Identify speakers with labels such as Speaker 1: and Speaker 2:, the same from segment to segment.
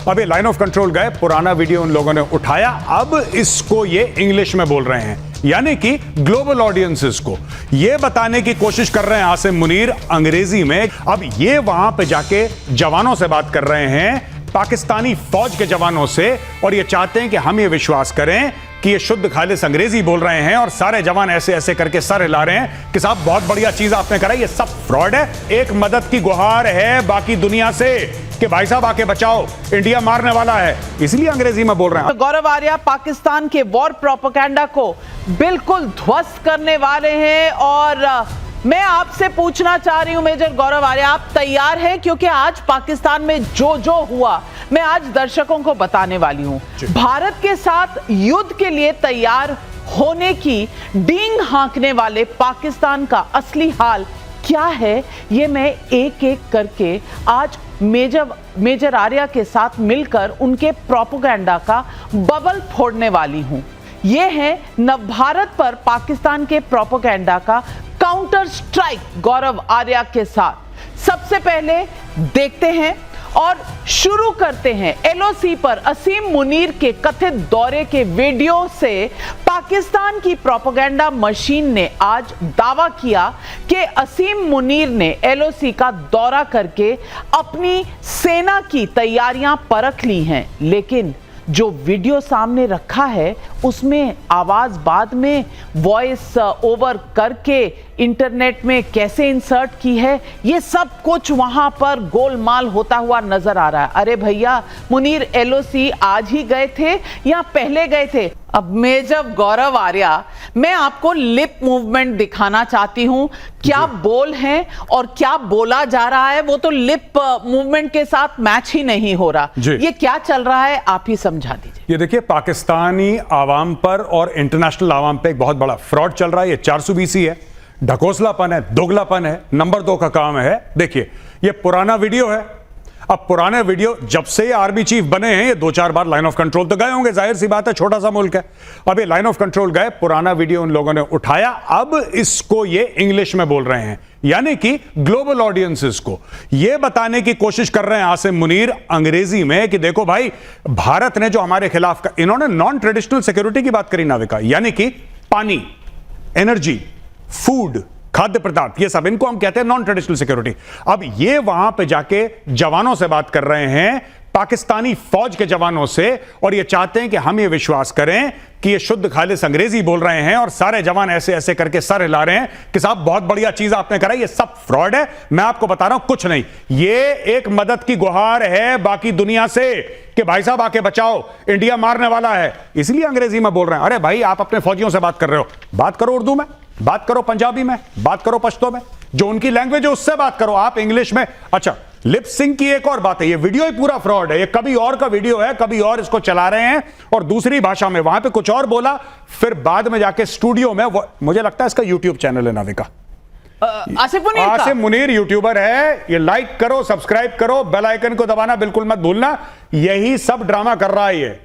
Speaker 1: अभी line of control गए, पुराना वीडियो उन लोगों ने उठाया, अब इसको ये इंग्लिश में बोल रहे हैं, यानी कि ग्लोबल ऑडियंसेस को ये बताने की कोशिश कर रहे हैं आसिम मुनीर अंग्रेजी में। अब ये वहां पे जाके जवानों से बात कर रहे हैं, पाकिस्तानी फौज के जवानों से, और ये चाहते हैं कि हम ये विश्वास करें कि ये शुद्ध खालिस अंग्रेजी बोल रहे हैं और सारे जवान ऐसे ऐसे करके सर हिला रहे हैं कि साहब बहुत बढ़िया चीज आपने करा, ये सब फ्रॉड है। एक मदद की गुहार है बाकी दुनिया से कि भाई साहब आके बचाओ, इंडिया मारने वाला है, इसलिए अंग्रेजी में बोल रहे हैं।
Speaker 2: गौरव आर्या पाकिस्तान के वॉर प्रोपेगेंडा को बिल्कुल ध्वस्त करने वाले हैं और मैं आपसे पूछना चाह रही हूं मेजर गौरव आर्या, आप तैयार हैं? क्योंकि आज पाकिस्तान में जो हुआ मैं आज दर्शकों को बताने वाली हूं। भारत के साथ युद्ध के लिए तैयार होने की डींग हाँकने वाले पाकिस्तान का असली हाल क्या है, ये मैं एक एक करके आज मेजर आर्या के साथ मिलकर उनके प्रोपेगेंडा का बबल फोड़ने वाली हूं। ये है नवभारत पर पाकिस्तान के प्रोपेगेंडा का काउंटर स्ट्राइक गौरव आर्या के साथ। सबसे पहले देखते हैं और शुरू करते हैं एलओसी पर असीम मुनीर के कथित दौरे के वीडियो से। पाकिस्तान की प्रोपेगेंडा मशीन ने आज दावा किया कि असीम मुनीर ने एलओसी का दौरा करके अपनी सेना की तैयारियां परख ली हैं, लेकिन जो वीडियो सामने रखा है उसमें आवाज बाद में वॉइस ओवर करके इंटरनेट में कैसे इंसर्ट की है, ये सब कुछ वहां पर गोलमाल होता हुआ नजर आ रहा है। अरे भैया, मुनीर एलओसी आज ही गए थे या पहले गए थे? अब मेजर गौरव आर्या, मैं आपको लिप मूवमेंट दिखाना चाहती हूं, क्या बोल हैं और क्या बोला जा रहा है वो तो लिप मूवमेंट के साथ मैच ही नहीं हो रहा। ये क्या चल रहा है आप ही समझा दीजिए।
Speaker 1: ये देखिए, पाकिस्तानी आवाम पर और इंटरनेशनल आवाम पे एक बहुत बड़ा फ्रॉड चल रहा है। ये 420 है, ढकोसलापन है, दोगलापन है, नंबर 2 का काम है। देखिए, ये पुराना वीडियो है। अब पुराने वीडियो, जब से ये आर्मी चीफ बने हैं, ये 2-4 बार लाइन ऑफ कंट्रोल तो गए होंगे, जाहिर सी बात है, छोटा सा मुल्क है। अब ये लाइन ऑफ कंट्रोल गए, पुराना वीडियो उन लोगों ने उठाया, अब इसको ये इंग्लिश में बोल रहे हैं, यानी कि ग्लोबल ऑडियंसेस को ये बताने की कोशिश कर रहे हैं आसिम मुनीर अंग्रेजी में कि देखो भाई, भारत ने जो हमारे खिलाफ का, इन्होंने नॉन ट्रेडिशनल सिक्योरिटी की बात करी नाविका, यानी कि पानी, एनर्जी, फूड, खाद्य पदार्थ, ये सब इनको हम कहते हैं नॉन ट्रेडिशनल सिक्योरिटी। अब ये वहां पे जाके जवानों से बात कर रहे हैं, पाकिस्तानी फौज के जवानों से, और ये चाहते हैं कि हम ये विश्वास करें कि ये शुद्ध खालिस अंग्रेजी बोल रहे हैं और सारे जवान ऐसे ऐसे करके सर हिला रहे हैं कि साहब बहुत बढ़िया चीज आपने करा, ये सब फ्रॉड है। मैं आपको बता रहा हूं, कुछ नहीं, ये एक मदद की गुहार है बाकी दुनिया से कि भाई साहब आके बचाओ, इंडिया मारने वाला है, इसलिए अंग्रेजी में बोल रहे हैं। अरे भाई, आप अपने फौजियों से बात कर रहे हो, बात करो उर्दू में, बात करो पंजाबी में, बात करो पश्तो में, जो उनकी लैंग्वेज है उससे बात करो, आप इंग्लिश में। अच्छा, लिप सिंक की एक और बात है, ये वीडियो ही पूरा फ्रॉड है, ये कभी और का वीडियो है, कभी और इसको चला रहे हैं और दूसरी भाषा में, वहां पे कुछ और बोला, फिर बाद में जाके स्टूडियो में मुझे लगता है इसका यूट्यूब चैनल है नाविका, आसिम मुनीर यूट्यूबर है। ये लाइक करो, सब्सक्राइब करो, बेल आइकन को दबाना बिल्कुल मत भूलना। यही सब ड्रामा कर रहा है ये।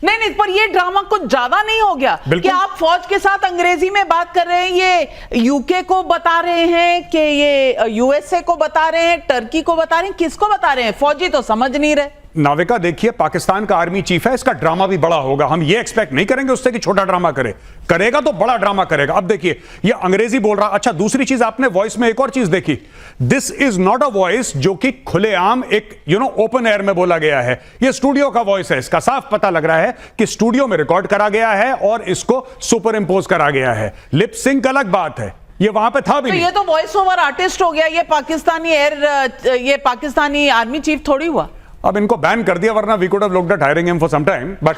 Speaker 2: नहीं, पर ये ड्रामा कुछ ज्यादा नहीं हो गया कि आप फौज के साथ अंग्रेजी में बात कर रहे हैं? ये यूके को बता रहे हैं कि ये यूएसए को बता रहे हैं, टर्की को बता रहे हैं, किसको बता रहे हैं? फौजी तो समझ नहीं रहे।
Speaker 1: नाविका देखिए, पाकिस्तान का आर्मी चीफ है, इसका ड्रामा भी बड़ा होगा। हम ये एक्सपेक्ट नहीं करेंगे उससे कि छोटा ड्रामा करेगा तो बड़ा ड्रामा करेगा। अब देखिए, ये अंग्रेजी बोल रहा। अच्छा, दूसरी चीज, आपने वॉइस में एक और चीज देखी, this is not a voice जो कि खुलेआम एक ओपन एयर में बोला गया है, ये स्टूडियो का वॉइस है। इसका साफ पता लग रहा है कि स्टूडियो में रिकॉर्ड करा गया है और इसको सुपर इंपोज करा गया है। लिप सिंक अलग बात है, ये वहां पे था भी
Speaker 2: तो
Speaker 1: नहीं।
Speaker 2: ये तो वॉइस ओवर आर्टिस्ट हो गया, ये पाकिस्तानी आर्मी चीफ थोड़ी हुआ।
Speaker 1: अब इनको बैन कर दिया, वरना we could have looked at hiring him for some time, but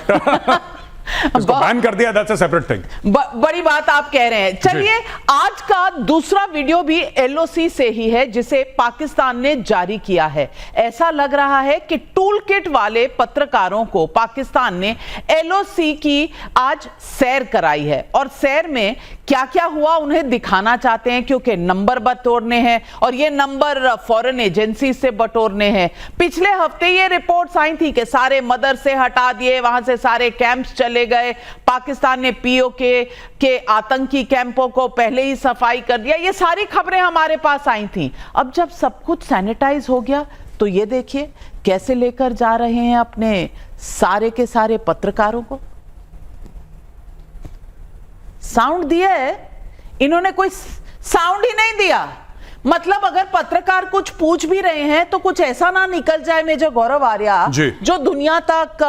Speaker 1: इसको बैन कर दिया, दैट्स अ सेपरेट थिंग।
Speaker 2: बड़ी बात आप कह रहे हैं। चलिए, आज का दूसरा वीडियो भी एलओसी से ही है, जिसे पाकिस्तान ने जारी किया है। ऐसा लग रहा है कि टूल किट वाले पत्रकारों को पाकिस्तान ने एलओसी की आज सैर कराई है और सैर में क्या क्या हुआ उन्हें दिखाना चाहते हैं, क्योंकि नंबर बटोरने हैं और ये नंबर फॉरेन एजेंसी से बटोरने हैं। पिछले हफ्ते ये रिपोर्ट्स आई थी कि सारे मदरसे हटा दिए, वहां से सारे कैंप्स चले गए, पाकिस्तान ने पीओके के आतंकी कैंपों को पहले ही सफाई कर दिया। ये सारी खबरें हमारे पास आई थी। अब जब सब कुछ सैनिटाइज हो गया तो ये देखिए कैसे लेकर जा रहे हैं अपने सारे के सारे पत्रकारों को? साउंड दिया है इन्होंने? कोई साउंड ही नहीं दिया। मतलब अगर पत्रकार कुछ पूछ भी रहे हैं तो कुछ ऐसा ना निकल जाए मेजर गौरव आर्या जो दुनिया तक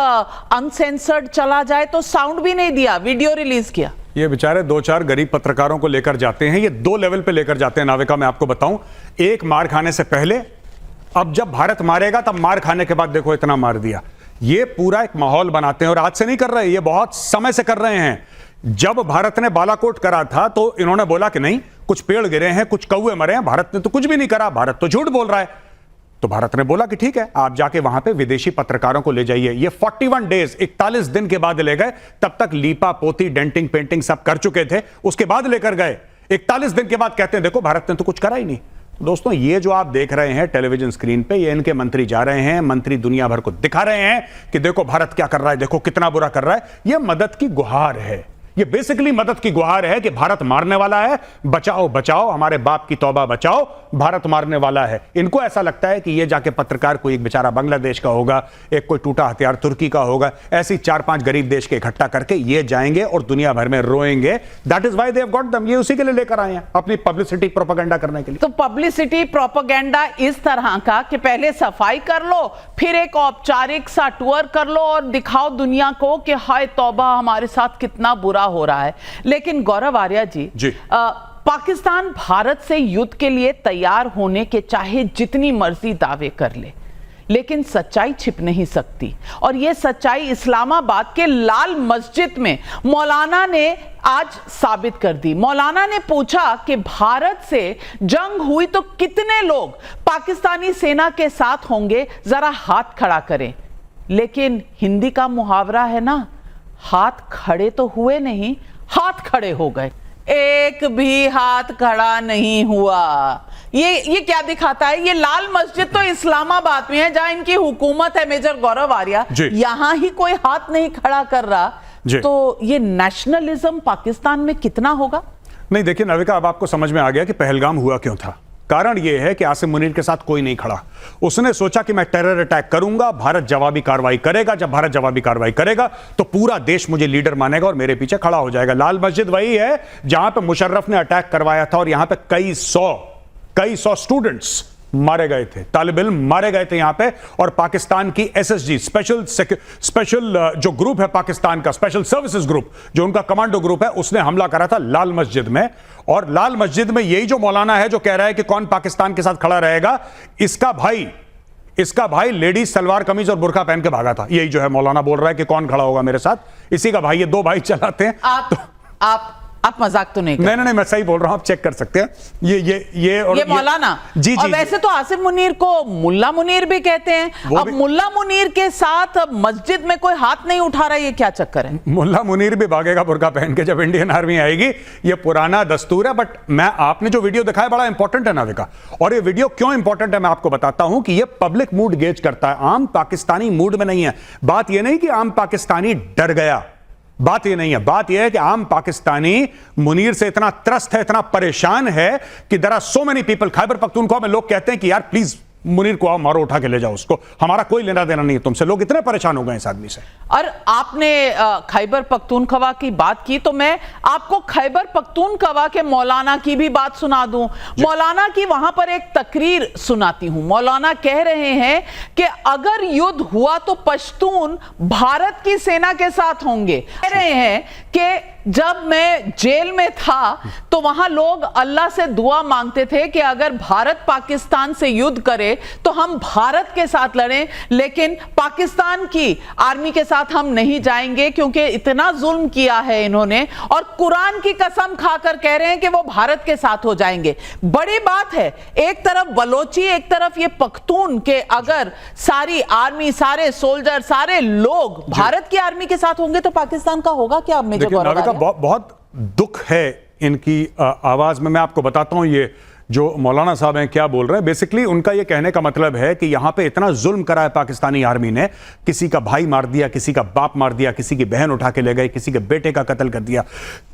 Speaker 2: अनसेंसर्ड चला जाए। तो साउंड भी नहीं दिया, वीडियो रिलीज किया।
Speaker 1: ये बेचारे 2-4 गरीब पत्रकारों को लेकर जाते हैं। ये 2 लेवल पे लेकर जाते हैं नाविका, मैं आपको बताऊं। एक, मार खाने से पहले, अब जब भारत मारेगा तब मार खाने के बाद देखो इतना मार दिया। ये पूरा एक माहौल बनाते हैं और आज से नहीं कर रहे, ये बहुत समय से कर रहे हैं। जब भारत ने बालाकोट करा था तो इन्होंने बोला कि नहीं, कुछ पेड़ गिरे हैं, कुछ कौवे मरे हैं, भारत ने तो कुछ भी नहीं करा, भारत तो झूठ बोल रहा है। तो भारत ने बोला कि ठीक है, आप जाके वहां पे विदेशी पत्रकारों को ले जाइए। ये 41 डेज 41 दिन के बाद ले गए। तब तक लीपा पोती डेंटिंग पेंटिंग सब कर चुके थे, उसके बाद लेकर गए। 41 दिन के बाद कहते हैं देखो भारत ने तो कुछ करा ही नहीं। दोस्तों, ये जो आप देख रहे हैं टेलीविजन स्क्रीन पे, ये इनके मंत्री जा रहे हैं, मंत्री दुनिया भर को दिखा रहे हैं कि देखो भारत क्या कर रहा है, देखो कितना बुरा कर रहा है। ये मदद की गुहार है, ये बेसिकली मदद की गुहार है कि भारत मारने वाला है, बचाओ बचाओ, हमारे बाप की तौबा बचाओ, भारत मारने वाला है। इनको ऐसा लगता है कि ये जाके पत्रकार कोई एक बेचारा बांग्लादेश का होगा, एक कोई टूटा हथियार तुर्की का होगा, ऐसी 4-5 गरीब देश के इकट्ठा करके ये जाएंगे और दुनिया भर में रोएंगे। That is why they have got them. ये उसी के लिए लेकर आए हैं, अपनी पब्लिसिटी प्रोपेगेंडा करने के लिए।
Speaker 2: तो पब्लिसिटी प्रोपेगेंडा इस तरह का कि पहले सफाई कर लो, फिर एक औपचारिक सा टूर कर लो और दिखाओ दुनिया को कि हाय तौबा, हमारे साथ कितना बुरा हो रहा है। लेकिन गौरव आर्या जी, पाकिस्तान भारत से युद्ध के लिए तैयार होने के चाहे जितनी मर्जी दावे कर ले, लेकिन सच्चाई छिप नहीं सकती। और यह सच्चाई इस्लामाबाद के लाल मस्जिद में मौलाना ने आज साबित कर दी। मौलाना ने पूछा कि भारत से जंग हुई तो कितने लोग पाकिस्तानी सेना के साथ होंगे, जरा हाथ खड़ा करें। लेकिन हिंदी का मुहावरा है ना, हाथ खड़े तो हुए नहीं, हाथ खड़े हो गए। एक भी हाथ खड़ा नहीं हुआ। ये क्या दिखाता है? ये लाल मस्जिद तो इस्लामाबाद में है जहां इनकी हुकूमत है मेजर गौरव आर्या, यहां ही कोई हाथ नहीं खड़ा कर रहा। तो ये नेशनलिज्म पाकिस्तान में कितना होगा?
Speaker 1: नहीं, देखिए नाविका, अब आपको समझ में आ गया कि पहलगाम हुआ क्यों था। कारण यह है कि आसिम मुनीर के साथ कोई नहीं खड़ा। उसने सोचा कि मैं टेरर अटैक करूंगा, भारत जवाबी कार्रवाई करेगा। जब भारत जवाबी कार्रवाई करेगा तो पूरा देश मुझे लीडर मानेगा और मेरे पीछे खड़ा हो जाएगा। लाल मस्जिद वही है जहां पे मुशर्रफ ने अटैक करवाया था और यहां पे कई सौ स्टूडेंट्स मारे गए थे, तालिब इल्म मारे गए थे यहां पे। और पाकिस्तान की एसएसजी स्पेशल जो ग्रुप है पाकिस्तान का, स्पेशल सर्विसेज ग्रुप, जो उनका कमांडो ग्रुप है, उसने हमला करा था लाल मस्जिद में। और लाल मस्जिद में यही जो मौलाना है जो कह रहा है कि कौन पाकिस्तान के साथ खड़ा रहेगा, इसका भाई लेडीज सलवार कमीज और बुर्का पहन के भागा था। यही जो है मौलाना बोल रहा है कि कौन खड़ा होगा मेरे साथ, इसी का भाई। ये 2 भाई चलाते हैं।
Speaker 2: आप मजाक तो नहीं कर?
Speaker 1: नहीं, मैं सही बोल रहा हूं, आप चेक कर सकते हैं। ये
Speaker 2: मौलाना जी, और वैसे तो आसिम मुनीर को मुल्ला मुनीर भी कहते हैं। अब मुल्ला मुनीर के साथ मस्जिद में कोई हाथ नहीं उठा रहा, ये क्या चक्कर है?
Speaker 1: मुल्ला मुनीर भी भागेगा बुर्का पहन के जब इंडियन आर्मी आएगी। ये पुराना दस्तूर है। बट आपने जो वीडियो दिखाया बड़ा इंपॉर्टेंट है नाविका, और ये वीडियो क्यों इंपॉर्टेंट है मैं आपको बताता हूं कि ये पब्लिक मूड गेज करता है। आम पाकिस्तानी मूड में नहीं है। बात यह नहीं कि आम पाकिस्तानी डर गया, बात ये नहीं है। बात यह है कि आम पाकिस्तानी मुनीर से इतना त्रस्त है, इतना परेशान है कि there are so many people. Khyber Pakhtunkhwa में लोग कहते हैं कि यार प्लीज मुनीर को आओ, मारो, उठा के ले जाओ उसको, हमारा कोई लेना देना नहीं है तुमसे। लोग इतने परेशान हो गए इस आदमी से।
Speaker 2: और आपने खैबर पख्तूनख्वा की बात की तो मैं आपको खैबर पख्तूनख्वा के मौलाना की भी बात सुना दूं। मौलाना की वहां पर एक तकरीर सुनाती हूं। मौलाना कह रहे हैं कि अगर युद्ध हुआ तो पश्तून भारत की सेना के साथ होंगे। कह रहे हैं कि जब मैं जेल में था तो वहां लोग अल्लाह से दुआ मांगते थे कि अगर भारत पाकिस्तान से युद्ध करे तो हम भारत के साथ लड़ें, लेकिन पाकिस्तान की आर्मी के साथ हम नहीं जाएंगे क्योंकि इतना जुल्म किया है इन्होंने। और कुरान की कसम खाकर कह रहे हैं कि वो भारत के साथ हो जाएंगे। बड़ी बात है, एक तरफ बलोची, एक तरफ ये पख्तून के अगर सारी आर्मी, सारे सोल्जर, सारे लोग भारत की आर्मी के साथ होंगे तो पाकिस्तान का होगा क्या? मेजर गौरव,
Speaker 1: बहुत दुख है इनकी आवाज में। मैं आपको बताता हूं, जो मौलाना साहब हैं क्या बोल रहे हैं, बेसिकली उनका ये कहने का मतलब है कि यहां पे इतना जुल्म करा है पाकिस्तानी आर्मी ने, किसी का भाई मार दिया, किसी का बाप मार दिया, किसी की बहन उठा के ले गए, किसी के बेटे का कत्ल कर दिया।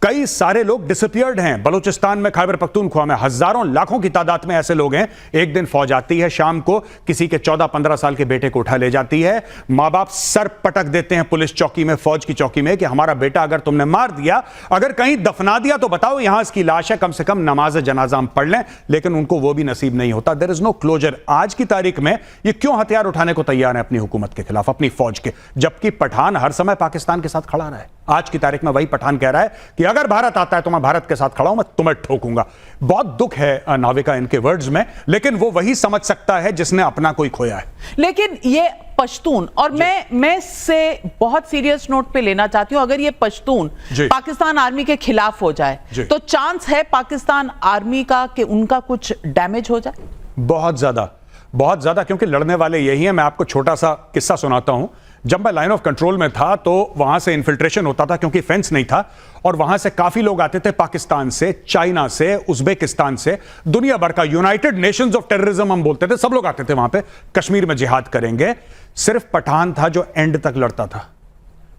Speaker 1: कई सारे लोग डिसअपियर्ड हैं बलूचिस्तान में, खैबर पख्तूनख्वा में हजारों लाखों की तादाद में ऐसे लोग हैं। एक दिन फौज आती है शाम को, किसी के 14-15 साल के बेटे को उठा ले जाती है, मां बाप सर पटक देते हैं पुलिस चौकी में, फौज की चौकी में कि हमारा बेटा अगर तुमने मार दिया, अगर कहीं दफना दिया तो बताओ, यहां इसकी लाश है, कम से कम नमाज जनाजा हम पढ़ लें। लेकिन उनको वो भी नसीब नहीं होता। There is no closure. आज की तारीख में ये क्यों हथियार उठाने को तैयार है अपनी हुकूमत के खिलाफ, अपनी फौज के, जबकि पठान हर समय पाकिस्तान के साथ खड़ा रहा है। आज की तारीख में वही पठान कह रहा है कि अगर भारत आता है तो मैं भारत के साथ खड़ा हूं, मैं तुम्हें ठोकूंगा। बहुत दुख है नाविका इनके वर्ड्स में, लेकिन वो वही समझ सकता है जिसने अपना कोई खोया है।
Speaker 2: लेकिन ये पश्तून, और मैं इससे बहुत सीरियस नोट पे लेना चाहती हूं, अगर ये पश्तून पाकिस्तान आर्मी के खिलाफ हो जाए तो चांस है पाकिस्तान आर्मी का कि उनका कुछ डैमेज हो जाए?
Speaker 1: बहुत ज्यादा, क्योंकि लड़ने वाले यही हैं। मैं आपको छोटा सा किस्सा सुनाता हूं। जब मैं लाइन ऑफ कंट्रोल में था तो वहां से इन्फिल्ट्रेशन होता था, क्योंकि फेंस नहीं था, और वहां से काफी लोग आते थे, पाकिस्तान से, चाइना से, उज्बेकिस्तान से, दुनिया भर का, यूनाइटेड नेशंस ऑफ टेररिज्म हम बोलते थे, सब लोग आते थे वहां पे, कश्मीर में जिहाद करेंगे। सिर्फ पठान था जो एंड तक लड़ता था।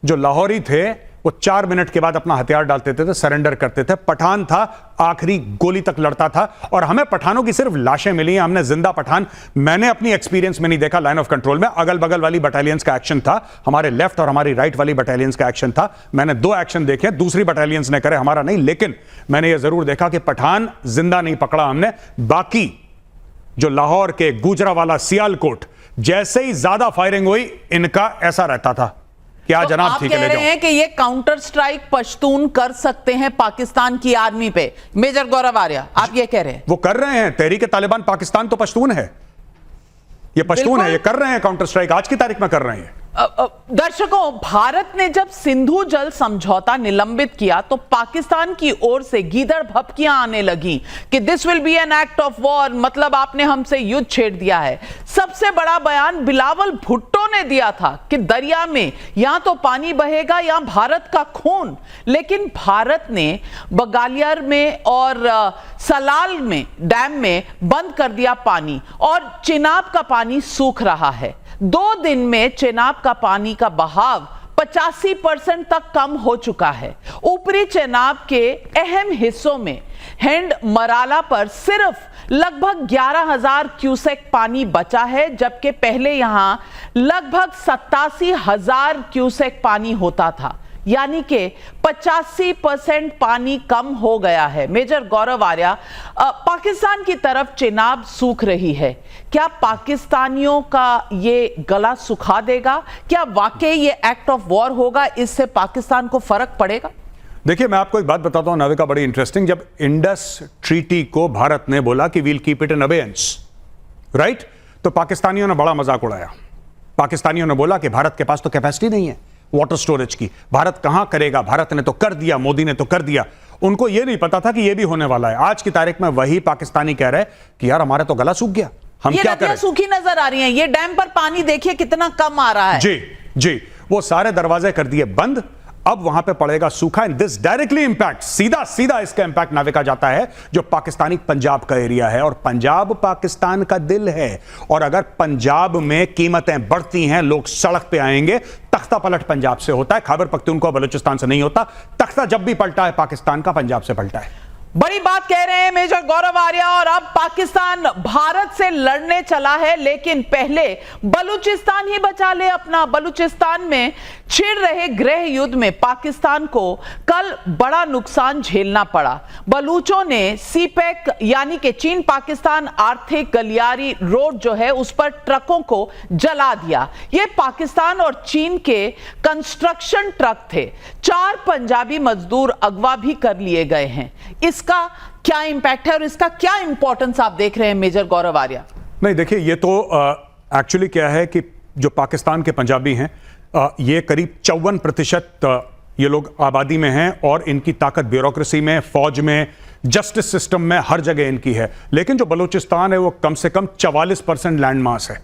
Speaker 1: जो लाहौरी थे वो 4 मिनट के बाद अपना हथियार डालते थे, सरेंडर करते थे। पठान था आखिरी गोली तक लड़ता था, और हमें पठानों की सिर्फ लाशें मिली हैं, हमने जिंदा पठान मैंने अपनी एक्सपीरियंस में नहीं देखा। लाइन ऑफ कंट्रोल में अगल बगल वाली बटालियंस का एक्शन था, हमारे लेफ्ट और हमारी राइट वाली बटालियंस का एक्शन था। मैंने 2 एक्शन देखे, दूसरी बटालियंस ने करे, हमारा नहीं। लेकिन मैंने यह जरूर देखा कि पठान जिंदा नहीं पकड़ा हमने। बाकी जो लाहौर के, गुजरावाला, सियालकोट, जैसे ही ज्यादा फायरिंग हुई, इनका ऐसा रहता था क्या
Speaker 2: तो
Speaker 1: जनाब
Speaker 2: आप
Speaker 1: ठीक
Speaker 2: कह
Speaker 1: है, ले
Speaker 2: रहे
Speaker 1: जाओ।
Speaker 2: हैं कि ये काउंटर स्ट्राइक पश्तून कर सकते हैं पाकिस्तान की आर्मी पे? मेजर गौरव आर्या, आप ये कह रहे हैं?
Speaker 1: वो कर रहे हैं। तहरीक-ए-तालिबान पाकिस्तान तो पश्तून है, ये पश्तून है, ये कर रहे हैं काउंटर स्ट्राइक, आज की तारीख में कर रहे हैं।
Speaker 2: दर्शकों, भारत ने जब सिंधु जल समझौता निलंबित किया तो पाकिस्तान की ओर से गीदड़ भपकियां आने लगी कि this will be an act of war, मतलब आपने हमसे युद्ध छेड़ दिया है। सबसे बड़ा बयान बिलावल भुट्टो ने दिया था कि दरिया में या तो पानी बहेगा या भारत का खून। लेकिन भारत ने बगालियर में और सलाल में डैम में बंद कर दिया पानी, और चिनाब का पानी सूख रहा है। 2 दिन में चेनाब का पानी का बहाव 85% तक कम हो चुका है। ऊपरी चेनाब के अहम हिस्सों में हैंड मराला पर सिर्फ लगभग 11,000 क्यूसेक पानी बचा है, जबकि पहले यहां लगभग 87,000 क्यूसेक पानी होता था, यानी कि 85% पानी कम हो गया है। मेजर गौरव आर्या, पाकिस्तान की तरफ चेनाब सूख रही है, क्या पाकिस्तानियों का ये गला सुखा देगा? क्या वाकई ये एक्ट ऑफ वॉर होगा? इससे पाकिस्तान को फर्क पड़ेगा?
Speaker 1: देखिए, मैं आपको एक बात बताता हूं नाविका, बड़ी इंटरेस्टिंग। जब इंडस ट्रीटी को भारत ने बोला कि we'll keep it in abeyance, right, तो पाकिस्तानियों ने बड़ा मजाक उड़ाया। पाकिस्तानियों ने बोला कि भारत के पास तो कैपेसिटी नहीं है वाटर स्टोरेज की, भारत कहां करेगा, भारत ने तो कर दिया, मोदी ने तो कर दिया। उनको यह नहीं पता था कि यह भी होने वाला है। आज की तारीख में वही पाकिस्तानी कह रहे कि यार हमारा तो गला सूख गया, हम क्या करें।
Speaker 2: सूखी नजर आ रही हैं, ये डैम पर पानी देखिए कितना कम आ रहा है।
Speaker 1: जी, वो सारे दरवाजे कर दिए बंद, अब वहां पे पड़ेगा सूखा। एंड दिस डायरेक्टली इंपैक्ट, सीधा इसका इंपैक्ट नाविका जाता है जो पाकिस्तानी पंजाब का एरिया है, और पंजाब पाकिस्तान का दिल है। और अगर पंजाब में कीमतें बढ़ती हैं, लोग सड़क पे आएंगे, तख्ता पलट पंजाब से होता है, खैबर पख्तूनख्वा बलूचिस्तान से नहीं होता। तख्ता जब भी पलटा है पाकिस्तान का, पंजाब से पलटा है।
Speaker 2: बड़ी बात कह रहे हैं मेजर गौरव आर्या। और अब पाकिस्तान भारत से लड़ने चला है, लेकिन पहले बलूचिस्तान ही बचा ले अपना। बलूचिस्तान में छिड़ रहे गृह युद्ध में पाकिस्तान को कल बड़ा नुकसान झेलना पड़ा। बलूचों ने सीपैक यानी कि चीन पाकिस्तान आर्थिक गलियारी रोड जो है उस पर ट्रकों को जला दिया। ये पाकिस्तान और चीन के कंस्ट्रक्शन ट्रक थे। 4 पंजाबी मजदूर अगवा भी कर लिए गए हैं। इसका क्या इंपैक्ट है और इसका क्या इंपॉर्टेंस आप देख रहे हैं मेजर गौरव आर्या?
Speaker 1: नहीं, देखिए, ये तो एक्चुअली क्या है कि जो पाकिस्तान के पंजाबी हैं, ये करीब 54% ये लोग आबादी में हैं, और इनकी ताकत ब्यूरोक्रेसी में, फौज में, जस्टिस सिस्टम में, हर जगह इनकी है। लेकिन जो बलूचिस्तान है वो कम से कम 44% लैंड मास है।